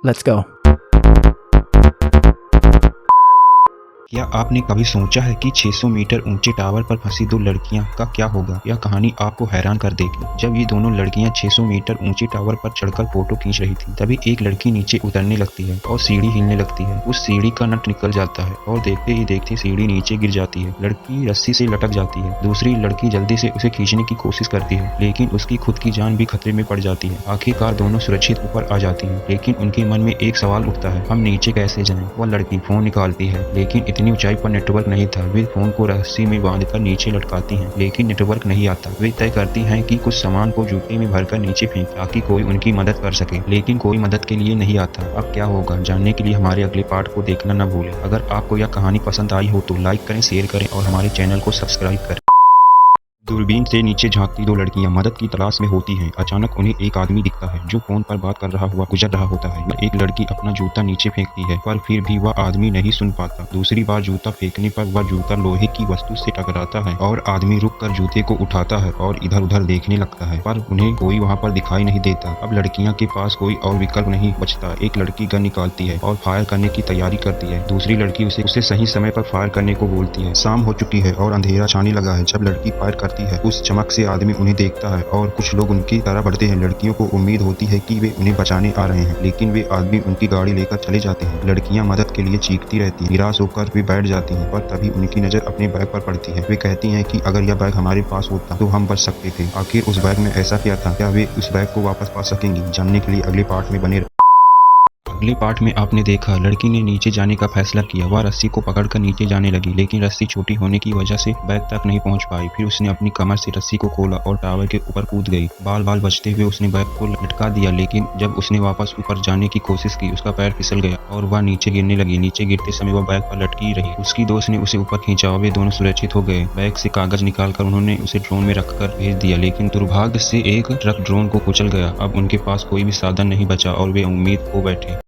Let's go. क्या आपने कभी सोचा है कि 600 मीटर ऊंचे टावर पर फंसी दो लड़कियां का क्या होगा? यह कहानी आपको हैरान कर देगी। जब ये दोनों लड़कियां 600 मीटर ऊंचे टावर पर चढ़कर फोटो खींच रही थी, तभी एक लड़की नीचे उतरने लगती है और सीढ़ी हिलने लगती है। उस सीढ़ी का नट निकल जाता है और देखते ही देखते सीढ़ी नीचे गिर जाती है। लड़की रस्सी से लटक जाती है। दूसरी लड़की जल्दी से उसे खींचने की कोशिश करती है, लेकिन उसकी खुद की जान भी खतरे में पड़ जाती है। आखिरकार दोनों सुरक्षित ऊपर आ जाती है, लेकिन उनके मन में एक सवाल उठता है, हम नीचे कैसे जाएं? वह लड़की फोन निकालती है, लेकिन इतनी ऊंचाई पर नेटवर्क नहीं था। वे फोन को रस्सी में बांधकर नीचे लटकाती हैं, लेकिन नेटवर्क नहीं आता। वे तय करती हैं कि कुछ सामान को जूते में भरकर नीचे फेंक ताकि कोई उनकी मदद कर सके, लेकिन कोई मदद के लिए नहीं आता। अब क्या होगा, जानने के लिए हमारे अगले पार्ट को देखना न भूलें। अगर आपको यह कहानी पसंद आई हो तो लाइक करें, शेयर करें और हमारे चैनल को सब्सक्राइब करें। दूरबीन से नीचे झांकती दो लड़कियां मदद की तलाश में होती हैं। अचानक उन्हें एक आदमी दिखता है जो फोन पर बात कर रहा हुआ गुजर रहा होता है। एक लड़की अपना जूता नीचे फेंकती है, पर फिर भी वह आदमी नहीं सुन पाता। दूसरी बार जूता फेंकने पर वह जूता लोहे की वस्तु से टकराता है और आदमी रुककर जूते को उठाता है और इधर उधर देखने लगता है, पर उन्हें कोई वहाँ पर दिखाई नहीं देता। अब लड़कियां के पास कोई और विकल्प नहीं बचता। एक लड़की गन निकालती है और फायर करने की तैयारी करती है। दूसरी लड़की उसे सही समय पर फायर करने को बोलती है। शाम हो चुकी है और अंधेरा छाने लगा है। जब लड़की फायर करती है, उस चमक से आदमी उन्हें देखता है और कुछ लोग उनकी तरफ बढ़ते हैं। लड़कियों को उम्मीद होती है कि वे उन्हें बचाने आ रहे हैं, लेकिन वे आदमी उनकी गाड़ी लेकर चले जाते हैं। लड़कियां मदद के लिए चीखती रहती हैं। निराश होकर वे बैठ जाती हैं, पर तभी उनकी नजर अपने बैग पर पड़ती है। वे कहती हैं कि अगर यह बैग हमारे पास होता तो हम बच सकते थे। आखिर उस बैग में ऐसा क्या था? क्या वे उस बैग को वापस पा सकेंगी? जानने के लिए अगले पार्ट में बने। अगले पार्ट में आपने देखा लड़की ने नीचे जाने का फैसला किया। वह रस्सी को पकड़कर नीचे जाने लगी, लेकिन रस्सी छोटी होने की वजह से बैग तक नहीं पहुंच पाई। फिर उसने अपनी कमर से रस्सी को खोला और टावर के ऊपर कूद गई। बाल बाल बचते हुए उसने बैग को लटका दिया, लेकिन जब उसने वापस ऊपर जाने की कोशिश की, उसका पैर फिसल गया और वह नीचे गिरने लगी। नीचे गिरते समय वह बैग पर लटकी रही। उसकी दोस्त ने उसे ऊपर खींचा और वे दोनों सुरक्षित हो गए। बैग से कागज निकालकर उन्होंने उसे ड्रोन में रखकर भेज दिया, लेकिन दुर्भाग्य से एक ट्रक ड्रोन को कुचल गया। अब उनके पास कोई भी साधन नहीं बचा और वे उम्मीद खो बैठे।